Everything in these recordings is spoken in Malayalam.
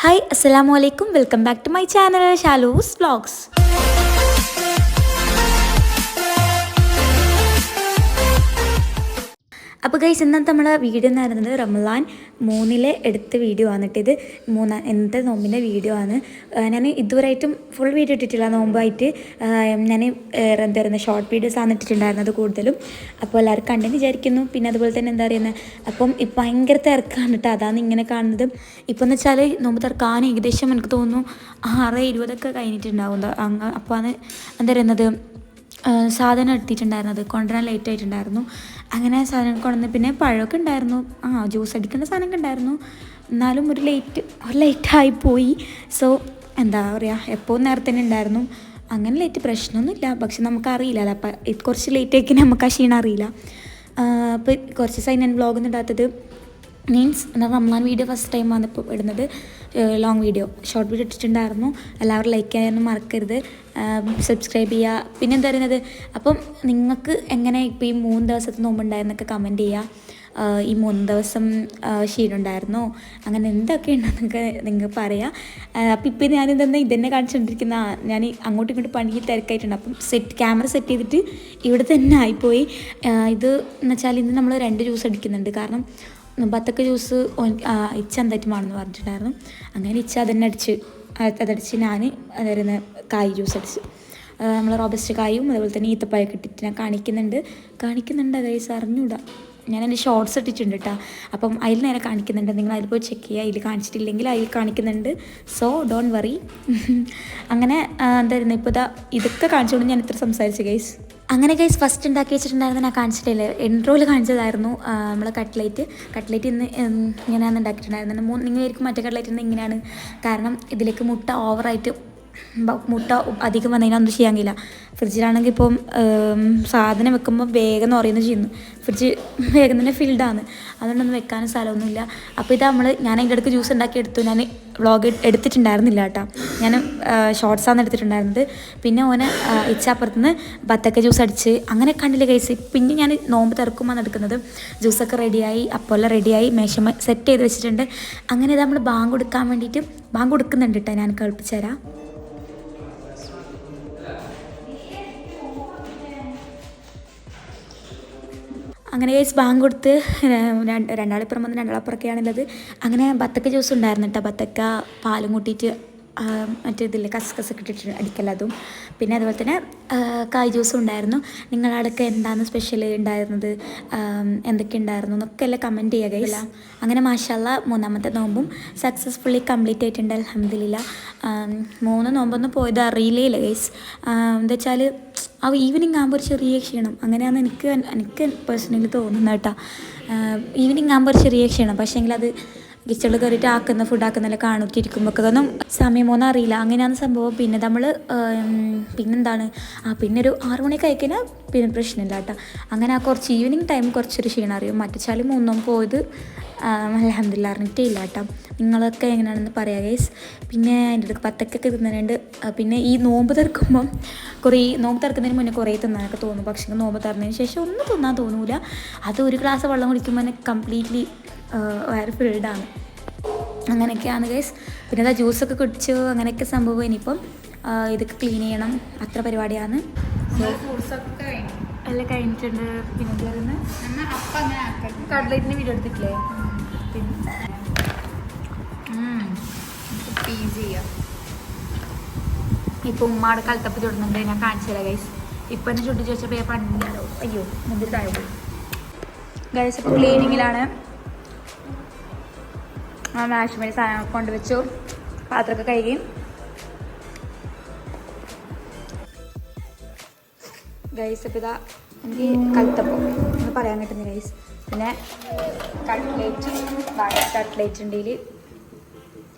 ഹായ് അസ്സലാമു അലൈക്കും welcome back to my channel Shalu's vlogs. അപ്പോൾ ഗൈസ് ഇന്നത്തെ നമ്മളെ വീഡിയോ എന്ന് പറയുന്നത് റമളാൻ 3 എടുത്ത വീഡിയോ ആണ് ഇത്. എന്ത് നോമ്പിൻ്റെ വീഡിയോ ആണ്. ഞാൻ ഇതുവരെയായിട്ടും ഫുൾ വീഡിയോ ഇട്ടിട്ടില്ല നോമ്പായിട്ട്. ഞാൻ എന്തായിരുന്നു ഷോർട്ട് വീഡിയോസ് ആണ് ഇട്ടിട്ടുണ്ടായിരുന്നത് കൂടുതലും. അപ്പോൾ എല്ലാവരും കണ്ടെന്ന് വിചാരിക്കുന്നു. പിന്നെ അതുപോലെ തന്നെ എന്താ പറയുന്നത്, അപ്പം ഇപ്പം ഭയങ്കര തിരക്കാണ് കേട്ടോ, അതാണ് ഇങ്ങനെ കാണുന്നത്. ഇപ്പം എന്ന് വെച്ചാൽ നോമ്പ് തിരക്കാൻ ഏകദേശം എനിക്ക് തോന്നുന്നു 6:20 കഴിഞ്ഞിട്ടുണ്ടാവും. അപ്പോൾ അത് എന്താ പറയുന്നത് സാധനം എടുത്തിട്ടുണ്ടായിരുന്നത് കൊണ്ടുവരാൻ ലേറ്റ് ആയിട്ടുണ്ടായിരുന്നു. അങ്ങനെ സാധനം കൊണ്ടുവന്ന് പിന്നെ പഴമൊക്കെ ഉണ്ടായിരുന്നു, ജ്യൂസ് അടിക്കേണ്ട സാധനമൊക്കെ ഉണ്ടായിരുന്നു. എന്നാലും ഒരു ലേറ്റായിപ്പോയി. സോ എന്താ പറയുക, എപ്പോൾ നേരത്തെ തന്നെ ഉണ്ടായിരുന്നു. അങ്ങനെ ലേറ്റ് പ്രശ്നമൊന്നുമില്ല, പക്ഷെ നമുക്കറിയില്ലല്ലോ. അപ്പം കുറച്ച് ലേറ്റാക്കി നമുക്ക് ആ ക്ഷീണം അറിയില്ല. അപ്പോൾ കുറച്ച് ദിവസമായി ഞാൻ വ്ളോഗൊന്നും ഇടാത്തത്. Means Ramadan video first time വന്നപ്പോൾ ഇടുന്നത്. ലോങ് വീഡിയോ ഷോർട്ട് വീഡിയോ ഇട്ടിട്ടുണ്ടായിരുന്നു. എല്ലാവരും ലൈക്ക് ചെയ്യാനൊന്നും മറക്കരുത്, സബ്സ്ക്രൈബ് ചെയ്യുക. പിന്നെ എന്താ പറയുന്നത്, അപ്പം നിങ്ങൾക്ക് എങ്ങനെ ഇപ്പോൾ ഈ 3 ദിവസത്തെ നോമ്പുണ്ടായെന്നൊക്കെ കമൻറ്റ് ചെയ്യുക. ഈ 3 ദിവസം ക്ഷീണമുണ്ടായിരുന്നോ, അങ്ങനെ എന്തൊക്കെ ഉണ്ടെന്നൊക്കെ നിങ്ങൾ പറയാം. അപ്പം ഇപ്പം ഞാനിതെന്താ ഇതന്നെ കാണിച്ചുകൊണ്ടിരിക്കുന്ന, ഞാൻ അങ്ങോട്ടും ഇങ്ങോട്ടും പണിക്ക് തിരക്കായിട്ടുണ്ട്. അപ്പം ക്യാമറ സെറ്റ് ചെയ്തിട്ട് ഇവിടെ തന്നെ ആയിപ്പോയി. ഇത് എന്ന് വെച്ചാൽ ഇന്ന് നമ്മൾ 2 ജ്യൂസ് അടിക്കുന്നുണ്ട്. കാരണം ബത്തക്ക ജ്യൂസ് ഇച്ച എന്തായിട്ടുമാണെന്ന് പറഞ്ഞിട്ടുണ്ടായിരുന്നു. അങ്ങനെ ഇച്ച അതടിച്ച് ഞാൻ അതായിരുന്നു കായ് ജ്യൂസ് അടിച്ച് നമ്മൾ റോബസ്റ്റ് കായും അതുപോലെ തന്നെ ഈത്തപ്പായൊക്കെ ഇട്ടിട്ട് ഞാൻ കാണിക്കുന്നുണ്ട് ഗൈസ്, അറിഞ്ഞൂടാ. ഞാൻ എൻ്റെ ഷോർട്സ് ഇട്ടിട്ടുണ്ട് കേട്ടോ. അപ്പം അതിൽ നേരെ കാണിക്കുന്നുണ്ട്, നിങ്ങൾ അതിൽ പോയി ചെക്ക് ചെയ്യുക. അതിൽ കാണിച്ചിട്ടില്ലെങ്കിൽ അതിൽ കാണിക്കുന്നുണ്ട്. So don't worry. അങ്ങനെ എന്തായിരുന്നു ഇപ്പോൾ ഇതൊക്കെ കാണിച്ചുകൊണ്ട് ഞാൻ ഇത്ര സംസാരിച്ചു ഗൈസ്. അങ്ങനെ ഗൈസ് ഫസ്റ്റ് ഉണ്ടാക്കി വെച്ചിട്ടുണ്ടായിരുന്നു, ഞാൻ കാണിച്ചിട്ടില്ലേ, ഇൻട്രോയിൽ കാണിച്ചതായിരുന്നു നമ്മളെ കട്ട്ലേറ്റ് ഇന്ന് ഇങ്ങനെയാണ് ഉണ്ടാക്കിയിട്ടുണ്ടായിരുന്നത്. നിങ്ങളായിരിക്കും മറ്റേ കട്ട്ലേറ്റ് ഇന്ന് ഇങ്ങനെയാണ്. കാരണം ഇതിലേക്ക് മുട്ട അധികം വന്നതിനൊന്നും ചെയ്യാൻ കഴിയില്ല. ഫ്രിഡ്ജിലാണെങ്കിൽ ഇപ്പം സാധനം വെക്കുമ്പോൾ വേഗം പറയുന്നു ചെയ്യുന്നു. ഫ്രിഡ്ജ് വേഗം തന്നെ ഫിൽഡാണ്, അതുകൊണ്ടൊന്നും വെക്കാനും സ്ഥലമൊന്നുമില്ല. അപ്പോൾ ഇത് ഞാൻ അതിൻ്റെ ഇടയ്ക്ക് ജ്യൂസ് ഉണ്ടാക്കി എടുത്തു. ഞാൻ വ്ളോഗ് എടുത്തിട്ടുണ്ടായിരുന്നില്ല കേട്ടോ, ഞാൻ ഷോർട്സാണ് എടുത്തിട്ടുണ്ടായിരുന്നത്. പിന്നെ ഓന് ഇച്ചാപ്പുറത്തുനിന്ന് ബത്തക്ക ജ്യൂസ് അടിച്ച് അങ്ങനെ കണ്ടില്ല ഗൈസ്. പിന്നെ ഞാൻ നോമ്പ് തിറക്കുമ്പോൾ എടുക്കുന്നത്. ജ്യൂസൊക്കെ റെഡിയായി, അപ്പോൾ റെഡിയായി മേശമ സെറ്റ് ചെയ്ത് വെച്ചിട്ടുണ്ട്. അങ്ങനെ ഇത് നമ്മൾ ബാങ്ക് കൊടുക്കുന്നുണ്ട് കേട്ടോ. ഞാൻ കേൾപ്പിച്ചു തരാം. അങ്ങനെ ഗൈസ് ബാങ്ക് കൊടുത്ത് രണ്ടാളിപ്പുറം വന്ന് രണ്ടാളപ്പുറമൊക്കെയാണുള്ളത്. അങ്ങനെ ബത്തക്ക ജ്യൂസ് ഉണ്ടായിരുന്നു കേട്ടോ. ബത്തക്ക പാലും കൂട്ടിയിട്ട് മറ്റേതില്ലേ കസ്കസൊക്കെ ഇട്ടിട്ട് അടിക്കല അതും. പിന്നെ അതുപോലെ തന്നെ കായ് ജ്യൂസും ഉണ്ടായിരുന്നു. നിങ്ങളവിടെയൊക്കെ എന്താണ് സ്പെഷ്യൽ ഉണ്ടായിരുന്നത്, എന്തൊക്കെ ഉണ്ടായിരുന്നു എന്നൊക്കെ എല്ലാം കമൻറ്റ് ചെയ്യുക ഗൈസ്. അങ്ങനെ മാഷാല്ലാ 3ാമത്തെ നോമ്പും സക്സസ്ഫുള്ളി കംപ്ലീറ്റ് ആയിട്ടുണ്ട് അൽഹംദുലില്ലാ. 3 നോമ്പൊന്നും പോയത് അറിയില്ലേ ഗൈസ്. എന്താ വെച്ചാൽ ഈവനിങ് ആകുമ്പോൾ ഒരു ചെറിയ ക്ഷീണം, അങ്ങനെയാണ് എനിക്ക് പേഴ്സണലി തോന്നുന്നത് കേട്ടോ. ഈവനിങ് ആകുമ്പോൾ ഒരു ചെറിയ ക്ഷീണം, പക്ഷേ എങ്കിൽ അത് കിച്ചണിൽ കയറിയിട്ട് ഫുഡാക്കുന്നതെല്ലാം കാണുത്തിരിക്കുമ്പോൾ ഒന്നും സമയമൊന്നും അറിയില്ല. അങ്ങനെയാണ് സംഭവം. പിന്നെ നമ്മൾ പിന്നെന്താണ് പിന്നെ ഒരു 6 മണിക്ക് കഴിക്കഴിഞ്ഞാൽ പിന്നെ പ്രശ്നമില്ല കേട്ടോ. അങ്ങനെ കുറച്ച് ഈവനിങ് ടൈം കുറച്ചൊരു ക്ഷീണം അറിയും. മറ്റു 3 പോയത് അൽഹംദുലില്ലാ അറിഞ്ഞിട്ടേ ഇല്ല കേട്ടോ. നിങ്ങളൊക്കെ എങ്ങനെയാണെന്ന് പറയാം ഗൈസ്. പിന്നെ അതിൻ്റെ അടുത്ത് ബത്തക്കൊക്കെ തിന്നാനുണ്ട്. പിന്നെ ഈ നോമ്പ് തുറക്കുന്നതിന് മുന്നേ കുറേ തിന്നാനൊക്കെ തോന്നും. പക്ഷേ നോമ്പ് തുറന്നതിന് ശേഷം ഒന്നും തിന്നാൻ തോന്നൂല. അത് ഒരു ഗ്ലാസ് വെള്ളം കുടിക്കുമ്പോൾ തന്നെ കംപ്ലീറ്റ്ലി വയറ് ഫിൽഡാണ്. അങ്ങനെയൊക്കെയാണ് ഗൈസ്. പിന്നെ അതാ ജ്യൂസൊക്കെ കുടിച്ചു, അങ്ങനെയൊക്കെ സംഭവം. ഇനിയിപ്പം ഇതൊക്കെ ക്ലീൻ ചെയ്യണം, അത്ര പരിപാടിയാണ്. എല്ലാം കഴിഞ്ഞിട്ടുണ്ട്. പിന്നെ കട്ട്ലേറ്റിന് വീഡിയോ എടുത്തിട്ടില്ലേ? ഇപ്പം ഉമ്മാടെ കലത്തപ്പ് ചുടുന്നുണ്ട്, ഞാൻ കാണിച്ചു തരാം ഗൈസ്. ഇപ്പം എന്നെ ചുട്ടി ചോദിച്ചപ്പോൾ പണ്ടില്ലോ, അയ്യോ എന്തൊരു താഴെ പോയി ഗൈസ്. ഇപ്പോൾ ക്ലീനിങ്ങിലാണ്. ആവശ്യമായ സാധനങ്ങൾ കൊണ്ടുവച്ചു, പാത്രമൊക്കെ കഴുകി. ഗൈസ് അപ്പോൾ ഇതാ എനിക്ക് കലത്തപ്പം എന്ന് പറയാൻ കിട്ടുന്നില്ല ഗൈസ്. പിന്നെ കട്ട്ലേറ്റ് ഉണ്ട്,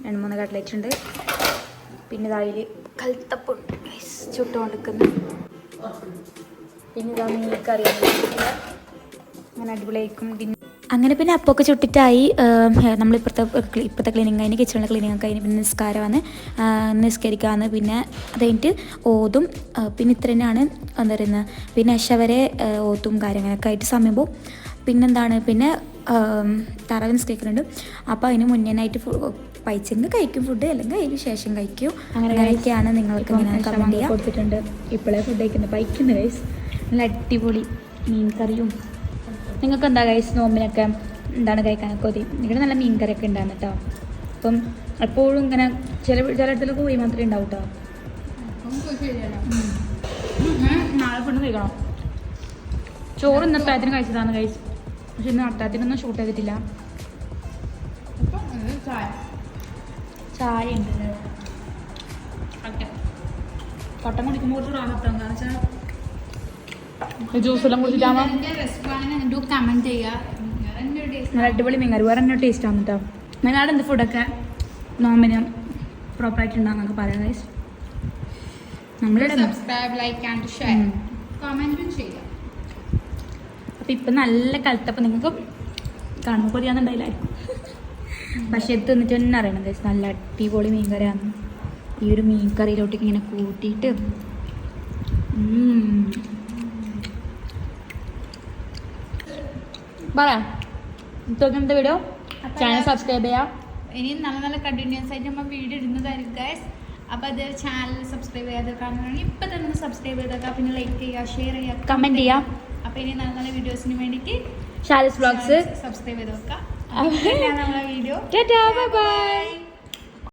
2-3 കട്ട്ലേറ്റ് ഉണ്ട്. പിന്നെ ഇതായി കലത്തപ്പുണ്ട് ഗൈസ് ചുട്ടുകൊണ്ടിരിക്കുന്നു. പിന്നെ ഇതാ നിങ്ങൾക്ക് അറിയാം അങ്ങനെ അടിപൊളിയായിരിക്കും. അങ്ങനെ പിന്നെ അപ്പമൊക്കെ ചുട്ടിട്ടായി. ഇപ്പോഴത്തെ ക്ലീനിങ് കഴിഞ്ഞ് കിച്ചണിലെ ക്ലീനിങ് ഒക്കെ കഴിഞ്ഞ് പിന്നെ നിസ്കരിക്കാമെന്ന്. പിന്നെ അത് കഴിഞ്ഞിട്ട് ഓതും. പിന്നെ ഇത്ര തന്നെയാണ് എന്താ പറയുന്നത്. പിന്നെ വരെ ഓത്തും കാര്യങ്ങളൊക്കെ ആയിട്ട് സമയം പോവും. പിന്നെന്താണ്, പിന്നെ തറവ് നിസ്കരിക്കുന്നുണ്ട്. അപ്പോൾ അതിന് മുന്നേനായിട്ട് പൈച്ചെങ്കിൽ കഴിക്കും ഫുഡ്, അല്ലെങ്കിൽ അതിന് ശേഷം കഴിക്കും. അങ്ങനെയൊക്കെയാണ്. നിങ്ങൾക്ക് ഇങ്ങനെ കമൻറ്റ് ചെയ്യാം. കൊടുത്തിട്ടുണ്ട്. ഇപ്പോഴേ ഫുഡ് കഴിക്കുന്നത് പൈക്കുന്നു ഗൈസ്. നല്ല അടിപൊളി മീൻ കറിയും. നിങ്ങൾക്ക് എന്താ ഗൈസ് നോമ്പിനൊക്കെ എന്താണ് കഴിക്കാനൊക്കെ കൊതി? ഇവിടെ നല്ല മീൻ കറിയൊക്കെ ഉണ്ടാകുന്നു കേട്ടോ. അപ്പം എപ്പോഴും ഇങ്ങനെ ചിലയിടത്തിലൊക്കെ കോഴി മാത്രമേ ഉണ്ടാവും കേട്ടോ. നാളെ ഫുഡ് കഴിക്കണം. ചോറ് ഇന്ന് അത്താഴത്തിന് കഴിച്ചതാണ് ഗൈസ്. പക്ഷെ ഇന്ന് അത്താഴത്തിനൊന്നും ഷൂട്ട് ചെയ്തിട്ടില്ല. ചായ ഉണ്ട്. കട്ടൻ കുടിക്കുമ്പോൾ കുറച്ച് റാഹത്താവും. കാരണം വെച്ചാൽ ജ്യൂസെല്ലാം കുടിച്ചിട്ടാകുമ്പോൾ നല്ല അടിപൊളി മീൻകറി. വേറെ തന്നെ ടേസ്റ്റ് ആണ് കേട്ടോ. നിങ്ങളുടെ എന്ത് ഫുഡൊക്കെ നോമ്പിന് പ്രോപ്പറായിട്ട് ഉണ്ടാകുന്നൊക്കെ പറയാം ഗൈസ്. നമ്മളിവിടെ സബ്സ്ക്രൈബ്, ലൈക്ക് ആൻഡ് ഷെയർ, കമന്റും ചെയ്യാം. അപ്പം ഇപ്പം നല്ല കലത്തപ്പം നിങ്ങൾക്ക് കാണുമ്പോൾ കൊതിയാന്നുണ്ടായില്ലായിരിക്കും. പക്ഷെ ഇത് തിന്നിട്ട് തന്നെ അറിയണം ഗൈസ്, നല്ല അടിപൊളി മീൻ കറിയാണ്. ഈ ഒരു മീൻ കറിയിലോട്ടേക്ക് ഇങ്ങനെ കൂട്ടിയിട്ട് പറയാം. ഇതൊക്കെ വീഡിയോ ചാനൽ സബ്സ്ക്രൈബ് ചെയ്യാം. ഇനിയും നല്ല നല്ല കണ്ടിന്യൂസ് ആയിട്ട് നമ്മൾ വീഡിയോ ഇടുന്നതായിരിക്കും ഗൈസ്. അപ്പോൾ അത് ചാനൽ സബ്സ്ക്രൈബ് ചെയ്യാതെ കാണുകയാണെങ്കിൽ ഇപ്പം തന്നെ സബ്സ്ക്രൈബ് ചെയ്തേക്കാം. പിന്നെ ലൈക്ക് ചെയ്യുക, ഷെയർ ചെയ്യുക, കമൻറ്റ് ചെയ്യാം. അപ്പോൾ ഇനി നല്ല നല്ല വീഡിയോസിന് വേണ്ടിയിട്ട് ഷാലിസ് വ്ളോഗ്സ് സബ്സ്ക്രൈബ് ചെയ്ത് വെക്കാം. നമ്മളെ വീഡിയോ ബൈ ബൈ.